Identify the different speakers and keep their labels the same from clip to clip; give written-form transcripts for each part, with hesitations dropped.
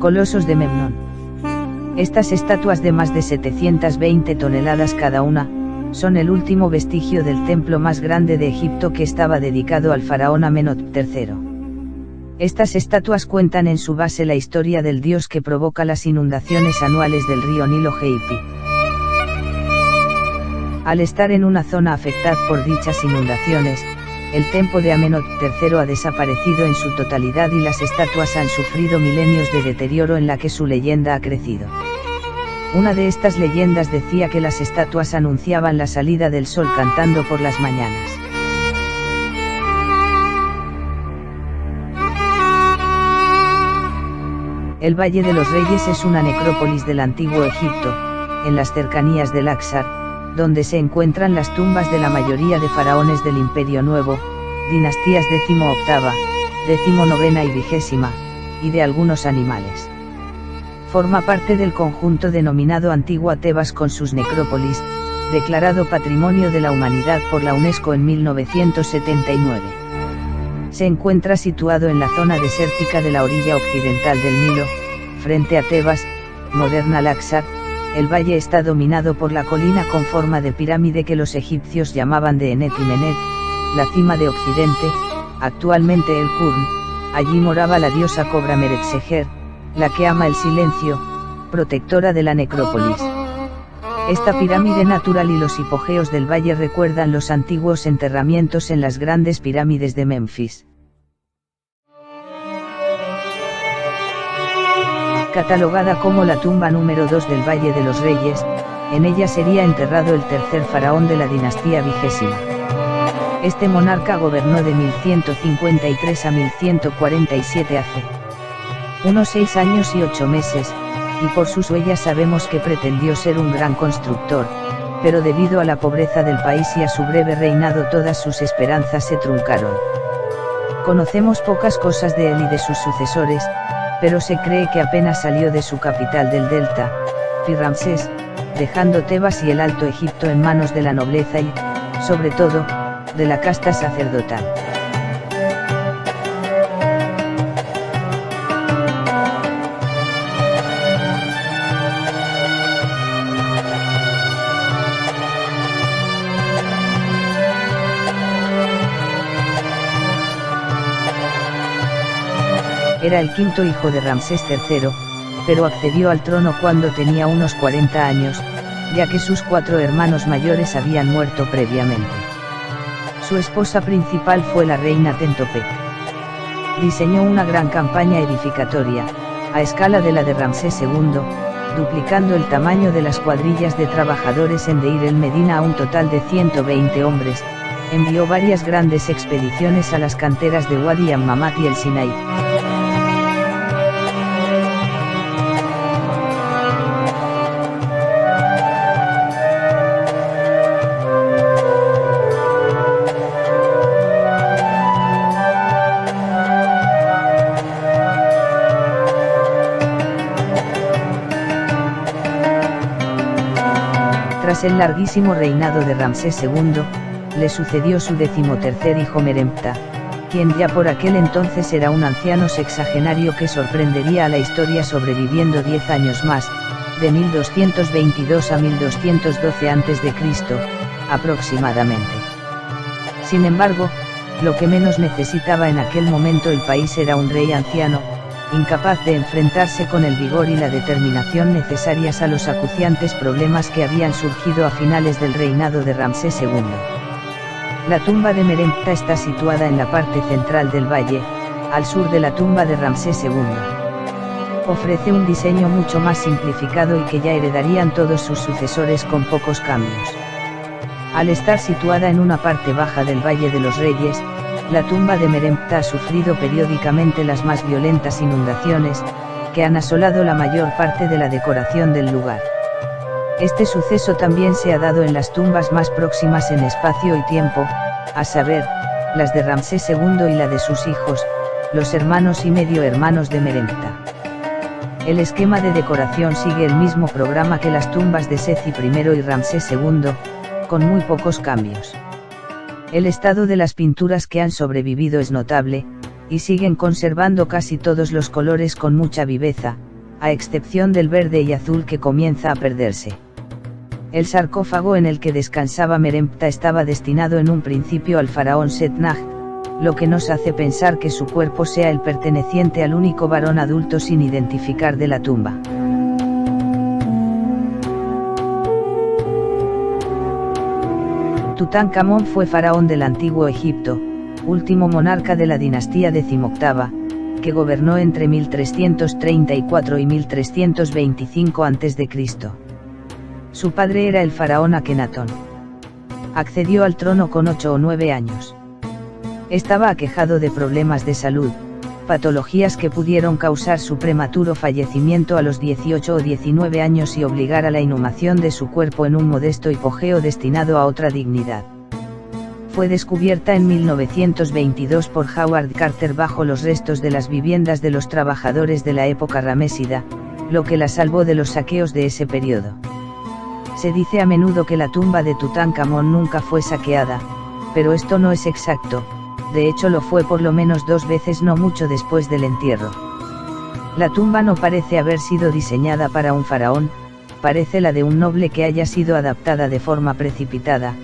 Speaker 1: Colosos de Memnón. Estas estatuas de más de 720 toneladas cada una, son el último vestigio del templo más grande de Egipto que estaba dedicado al faraón Amenhotep III. Estas estatuas cuentan en su base la historia del dios que provoca las inundaciones anuales del río Nilo Heipi. Al estar en una zona afectada por dichas inundaciones, el templo de Amenhotep III ha desaparecido en su totalidad y las estatuas han sufrido milenios de deterioro en la que su leyenda ha crecido. Una de estas leyendas decía que las estatuas anunciaban la salida del sol cantando por las mañanas. El Valle de los Reyes es una necrópolis del antiguo Egipto, en las cercanías del Laxar, donde se encuentran las tumbas de la mayoría de faraones del Imperio Nuevo, dinastías XVIII, XIX y XX, y de algunos animales. Forma parte del conjunto denominado Antigua Tebas con sus necrópolis, declarado Patrimonio de la Humanidad por la UNESCO en 1979. Se encuentra situado en la zona desértica de la orilla occidental del Nilo, frente a Tebas, moderna Laxar. El valle está dominado por la colina con forma de pirámide que los egipcios llamaban de Enet y Menet, la cima de Occidente, actualmente el Kurn. Allí moraba la diosa Cobra Meretseger, la que ama el silencio, protectora de la necrópolis. Esta pirámide natural y los hipogeos del valle recuerdan los antiguos enterramientos en las grandes pirámides de Memphis. Catalogada como la tumba número 2 del Valle de los Reyes, en ella sería enterrado el tercer faraón de la dinastía vigésima. Este monarca gobernó de 1153 a 1147 hace unos 6 años y 8 meses, y por sus huellas sabemos que pretendió ser un gran constructor, pero debido a la pobreza del país y a su breve reinado todas sus esperanzas se truncaron. Conocemos pocas cosas de él y de sus sucesores, pero se cree que apenas salió de su capital del delta, Pi-Ramsés, dejando Tebas y el Alto Egipto en manos de la nobleza y, sobre todo, de la casta sacerdotal. Era el quinto hijo de Ramsés III, pero accedió al trono cuando tenía unos 40 años, ya que sus 4 hermanos mayores habían muerto previamente. Su esposa principal fue la reina Tentopet. Diseñó una gran campaña edificatoria, a escala de la de Ramsés II, duplicando el tamaño de las cuadrillas de trabajadores en Deir el Medina a un total de 120 hombres. Envió varias grandes expediciones a las canteras de Wadi Hammamat y el Sinaí. Tras el larguísimo reinado de Ramsés II, le sucedió su 13º hijo Merempta, quien ya por aquel entonces era un anciano sexagenario que sorprendería a la historia sobreviviendo 10 años más, de 1222 a 1212 a.C., aproximadamente. Sin embargo, lo que menos necesitaba en aquel momento el país era un rey anciano, incapaz de enfrentarse con el vigor y la determinación necesarias a los acuciantes problemas que habían surgido a finales del reinado de Ramsés II. La tumba de Merempta está situada en la parte central del valle, al sur de la tumba de Ramsés II. Ofrece un diseño mucho más simplificado y que ya heredarían todos sus sucesores con pocos cambios. Al estar situada en una parte baja del Valle de los Reyes, la tumba de Merempta ha sufrido periódicamente las más violentas inundaciones, que han asolado la mayor parte de la decoración del lugar. Este suceso también se ha dado en las tumbas más próximas en espacio y tiempo, a saber, las de Ramsés II y la de sus hijos, los hermanos y medio hermanos de Merempta. El esquema de decoración sigue el mismo programa que las tumbas de Seti I y Ramsés II, con muy pocos cambios. El estado de las pinturas que han sobrevivido es notable, y siguen conservando casi todos los colores con mucha viveza, a excepción del verde y azul que comienza a perderse. El sarcófago en el que descansaba Merempta estaba destinado en un principio al faraón Setnag, lo que nos hace pensar que su cuerpo sea el perteneciente al único varón adulto sin identificar de la tumba. Tutankamón fue faraón del Antiguo Egipto, último monarca de la dinastía XVIII, que gobernó entre 1334 y 1325 a.C. Su padre era el faraón Akenatón. Accedió al trono con 8 o 9 años. Estaba aquejado de problemas de salud, patologías que pudieron causar su prematuro fallecimiento a los 18 o 19 años y obligar a la inhumación de su cuerpo en un modesto hipogeo destinado a otra dignidad. Fue descubierta en 1922 por Howard Carter bajo los restos de las viviendas de los trabajadores de la época ramésida, lo que la salvó de los saqueos de ese periodo. Se dice a menudo que la tumba de Tutankamón nunca fue saqueada, pero esto no es exacto, de hecho lo fue por lo menos 2 veces no mucho después del entierro. La tumba no parece haber sido diseñada para un faraón, parece la de un noble que haya sido adaptada de forma precipitada,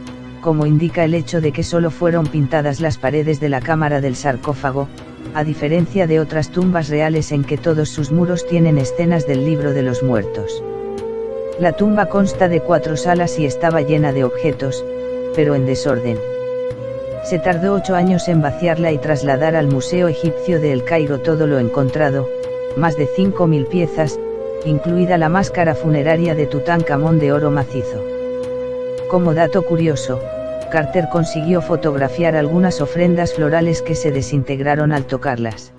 Speaker 1: como indica el hecho de que solo fueron pintadas las paredes de la cámara del sarcófago, a diferencia de otras tumbas reales en que todos sus muros tienen escenas del libro de los muertos. La tumba consta de 4 salas y estaba llena de objetos, pero en desorden. Se tardó 8 años en vaciarla y trasladar al Museo Egipcio de El Cairo todo lo encontrado, más de 5.000 piezas, incluida la máscara funeraria de Tutankamón de oro macizo. Como dato curioso, Carter consiguió fotografiar algunas ofrendas florales que se desintegraron al tocarlas.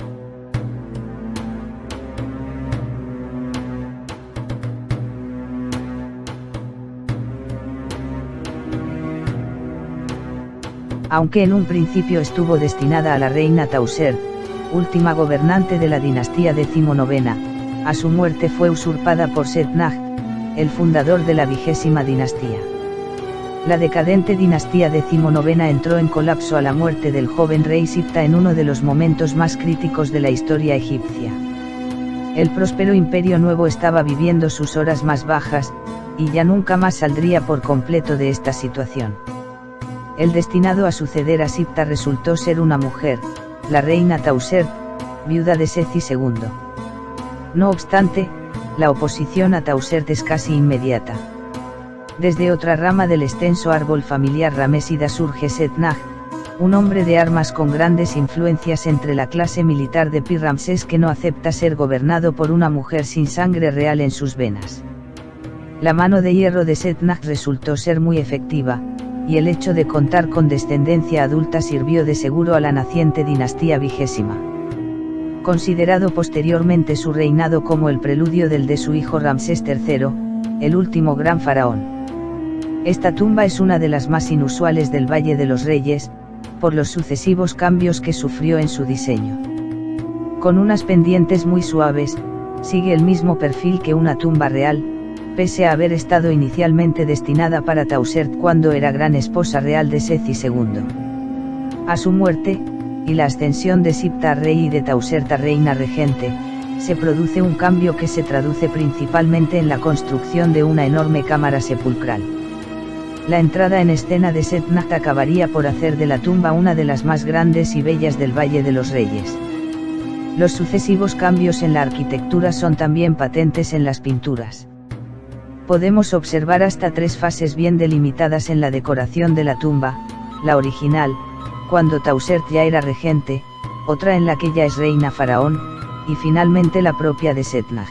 Speaker 1: Aunque en un principio estuvo destinada a la reina Tausert, última gobernante de la dinastía XIX, a su muerte fue usurpada por Setnag, el fundador de la 20ª dinastía. La decadente dinastía XIX entró en colapso a la muerte del joven rey Sipta en uno de los momentos más críticos de la historia egipcia. El próspero imperio nuevo estaba viviendo sus horas más bajas, y ya nunca más saldría por completo de esta situación. El destinado a suceder a Sipta resultó ser una mujer, la reina Tausert, viuda de Seti II. No obstante, la oposición a Tausert es casi inmediata. Desde otra rama del extenso árbol familiar ramésida surge Setnag, un hombre de armas con grandes influencias entre la clase militar de Pi-Ramsés que no acepta ser gobernado por una mujer sin sangre real en sus venas. La mano de hierro de Setnag resultó ser muy efectiva, y el hecho de contar con descendencia adulta sirvió de seguro a la naciente dinastía 20ª. Considerado posteriormente su reinado como el preludio del de su hijo Ramsés III, el último gran faraón. Esta tumba es una de las más inusuales del Valle de los Reyes, por los sucesivos cambios que sufrió en su diseño. Con unas pendientes muy suaves, sigue el mismo perfil que una tumba real, pese a haber estado inicialmente destinada para Tausert cuando era gran esposa real de Seti II. A su muerte, y la ascensión de Sipta a rey y de Tausert a reina regente, se produce un cambio que se traduce principalmente en la construcción de una enorme cámara sepulcral. La entrada en escena de Setnag acabaría por hacer de la tumba una de las más grandes y bellas del Valle de los Reyes. Los sucesivos cambios en la arquitectura son también patentes en las pinturas. Podemos observar hasta 3 fases bien delimitadas en la decoración de la tumba: la original, cuando Tausert ya era regente, otra en la que ya es reina faraón, y finalmente la propia de Setnag.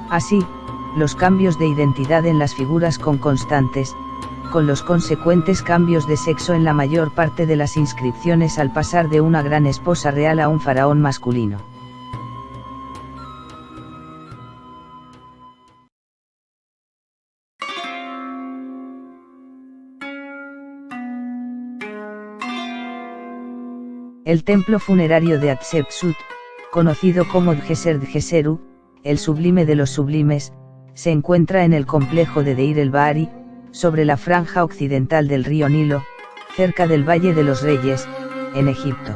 Speaker 1: Así, los cambios de identidad en las figuras son constantes, con los consecuentes cambios de sexo en la mayor parte de las inscripciones al pasar de una gran esposa real a un faraón masculino. El templo funerario de Hatshepsut, conocido como Djeser-Djeseru, el sublime de los sublimes, se encuentra en el complejo de Deir el-Bahari, sobre la franja occidental del río Nilo, cerca del Valle de los Reyes, en Egipto.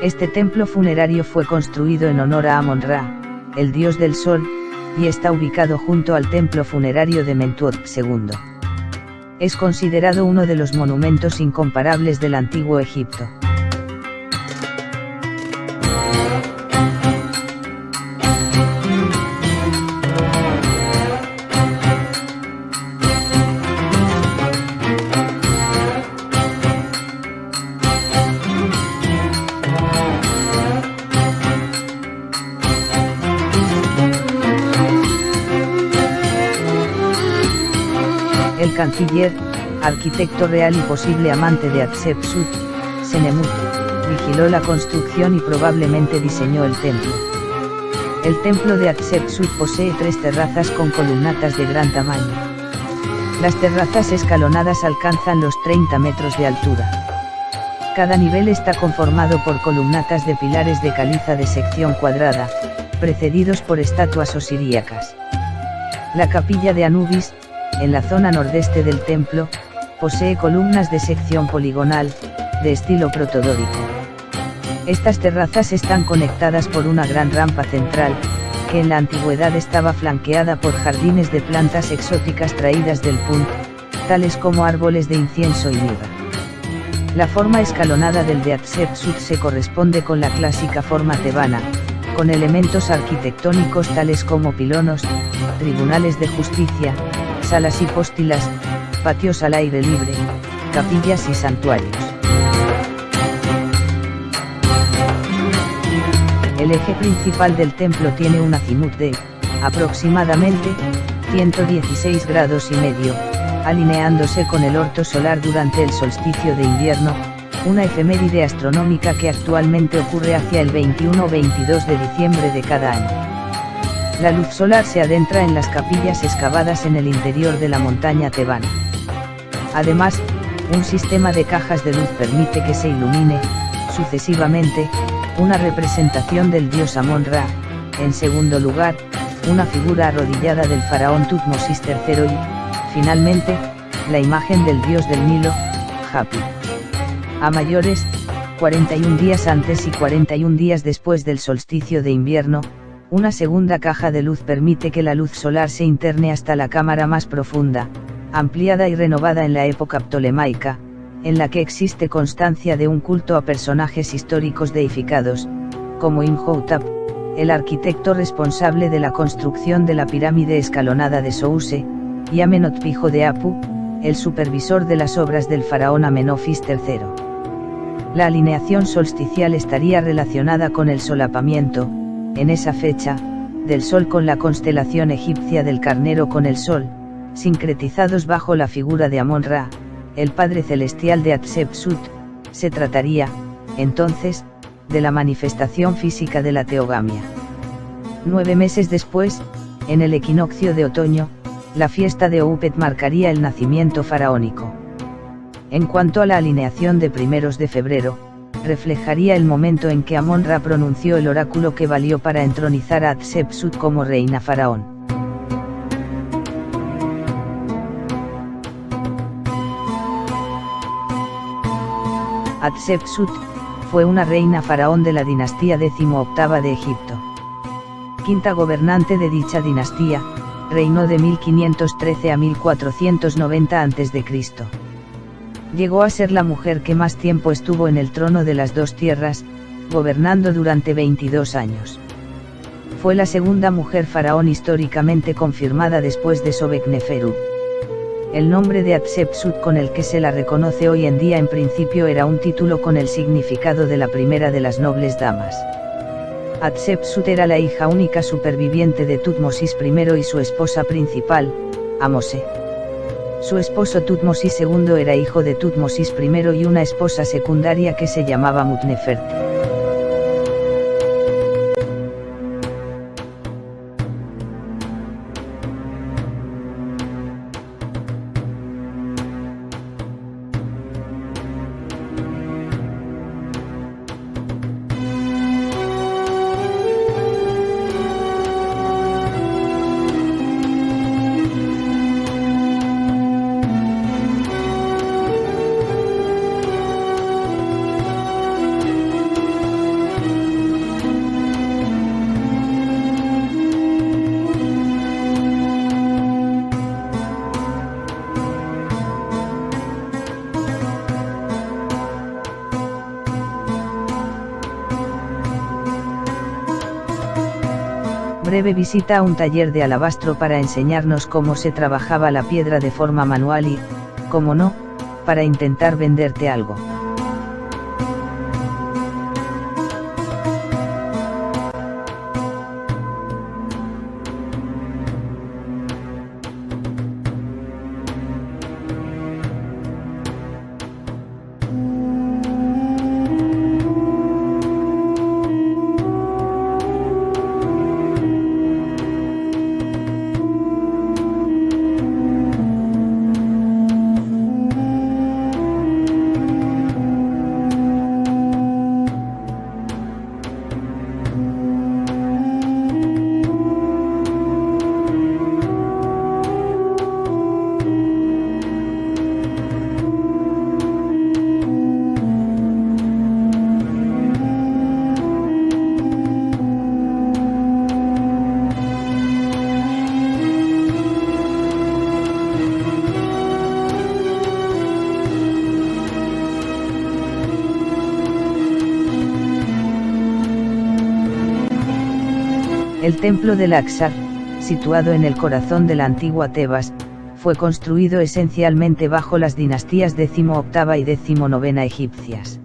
Speaker 1: Este templo funerario fue construido en honor a Amon-Ra, el dios del sol, y está ubicado junto al templo funerario de Mentuhotep II. Es considerado uno de los monumentos incomparables del antiguo Egipto. El canciller, arquitecto real y posible amante de Hatshepsut, Senemut, vigiló la construcción y probablemente diseñó el templo. El templo de Hatshepsut posee 3 terrazas con columnatas de gran tamaño. Las terrazas escalonadas alcanzan los 30 metros de altura. Cada nivel está conformado por columnatas de pilares de caliza de sección cuadrada, precedidos por estatuas osiríacas. La capilla de Anubis, en la zona nordeste del templo, posee columnas de sección poligonal, de estilo protodórico. Estas terrazas están conectadas por una gran rampa central, que en la antigüedad estaba flanqueada por jardines de plantas exóticas traídas del Punt, tales como árboles de incienso y mirra. La forma escalonada del de Hatshepsut se corresponde con la clásica forma tebana, con elementos arquitectónicos tales como pilonos, tribunales de justicia, salas hipóstilas, patios al aire libre, capillas y santuarios. El eje principal del templo tiene un azimut de, aproximadamente, 116 grados y medio, alineándose con el orto solar durante el solsticio de invierno, una efeméride astronómica que actualmente ocurre hacia el 21 o 22 de diciembre de cada año. La luz solar se adentra en las capillas excavadas en el interior de la montaña tebana. Además, un sistema de cajas de luz permite que se ilumine, sucesivamente, una representación del dios Amon-Ra, en segundo lugar, una figura arrodillada del faraón Tutmosis III y, finalmente, la imagen del dios del Nilo, Hapi. A mayores, 41 días antes y 41 días después del solsticio de invierno, una segunda caja de luz permite que la luz solar se interne hasta la cámara más profunda, ampliada y renovada en la época ptolemaica, en la que existe constancia de un culto a personajes históricos deificados, como Imhotep, el arquitecto responsable de la construcción de la pirámide escalonada de Souse, y Amenhotep hijo de Apu, el supervisor de las obras del faraón Amenofis III. La alineación solsticial estaría relacionada con el solapamiento, en esa fecha, del Sol con la constelación egipcia del Carnero con el Sol, sincretizados bajo la figura de Amon-Ra, el padre celestial de Hatshepsut. Se trataría, entonces, de la manifestación física de la teogamia. 9 meses después, en el equinoccio de otoño, la fiesta de Oupet marcaría el nacimiento faraónico. En cuanto a la alineación de primeros de febrero, reflejaría el momento en que Amon-Ra pronunció el oráculo que valió para entronizar a Hatshepsut como reina faraón. Hatshepsut fue una reina faraón de la dinastía 18ª de Egipto. Quinta gobernante de dicha dinastía, reinó de 1513 a 1490 a.C. Llegó a ser la mujer que más tiempo estuvo en el trono de las dos tierras, gobernando durante 22 años. Fue la segunda mujer faraón históricamente confirmada después de Sobekneferu. El nombre de Hatshepsut con el que se la reconoce hoy en día en principio era un título con el significado de la primera de las nobles damas. Hatshepsut era la hija única superviviente de Tutmosis I y su esposa principal, Amose. Su esposo Tutmosis II era hijo de Tutmosis I y una esposa secundaria que se llamaba Mutneferti. Breve visita a un taller de alabastro para enseñarnos cómo se trabajaba la piedra de forma manual y, como no, para intentar venderte algo. El templo de Laxar, situado en el corazón de la antigua Tebas, fue construido esencialmente bajo las dinastías XVIII y XIX egipcias.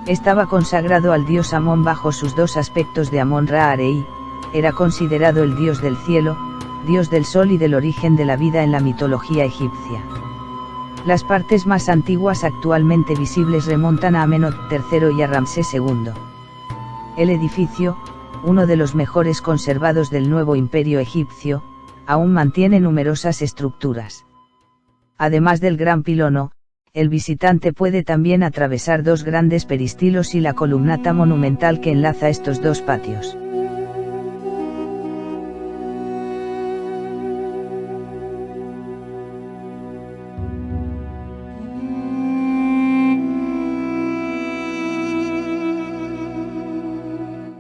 Speaker 1: Estaba consagrado al dios Amón bajo sus dos aspectos de Amón-Ra-Arei, era considerado el dios del cielo, dios del sol y del origen de la vida en la mitología egipcia. Las partes más antiguas actualmente visibles remontan a Amenhotep III y a Ramsés II. El edificio, uno de los mejores conservados del nuevo imperio egipcio, aún mantiene numerosas estructuras. Además del gran pilono, el visitante puede también atravesar dos grandes peristilos y la columnata monumental que enlaza estos dos patios.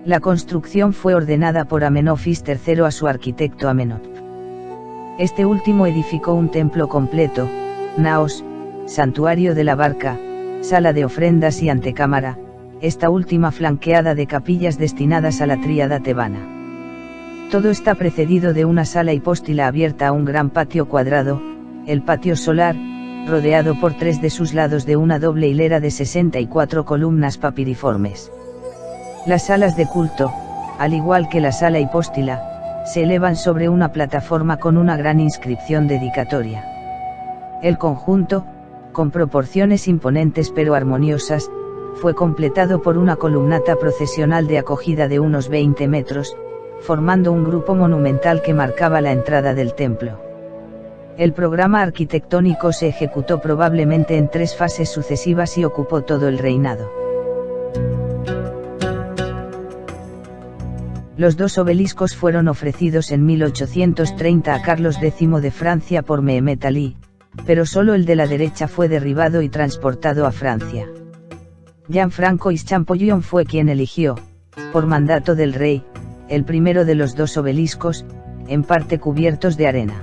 Speaker 1: La construcción fue ordenada por Amenofis III a su arquitecto Amenhotep. Este último edificó un templo completo, naos, santuario de la barca, sala de ofrendas y antecámara, esta última flanqueada de capillas destinadas a la tríada tebana. Todo está precedido de una sala hipóstila abierta a un gran patio cuadrado, el patio solar, rodeado por tres de sus lados de una doble hilera de 64 columnas papiriformes. Las salas de culto, al igual que la sala hipóstila, se elevan sobre una plataforma con una gran inscripción dedicatoria. El conjunto, con proporciones imponentes pero armoniosas, fue completado por una columnata procesional de acogida de unos 20 metros, formando un grupo monumental que marcaba la entrada del templo. El programa arquitectónico se ejecutó probablemente en 3 fases sucesivas y ocupó todo el reinado. Los dos obeliscos fueron ofrecidos en 1830 a Carlos X de Francia por Mehmet Ali, pero solo el de la derecha fue derribado y transportado a Francia. Gianfranco Champollion fue quien eligió, por mandato del rey, el primero de los dos obeliscos, en parte cubiertos de arena.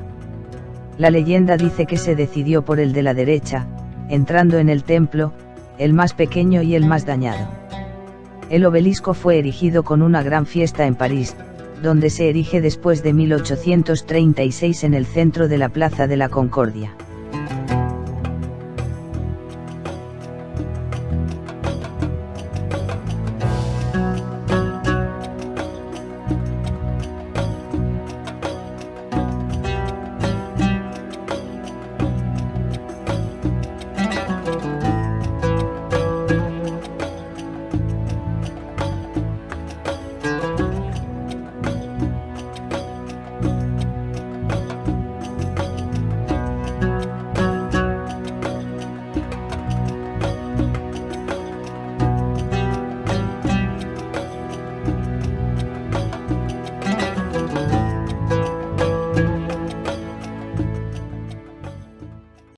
Speaker 1: La leyenda dice que se decidió por el de la derecha, entrando en el templo, el más pequeño y el más dañado. El obelisco fue erigido con una gran fiesta en París, donde se erige después de 1836 en el centro de la Plaza de la Concordia.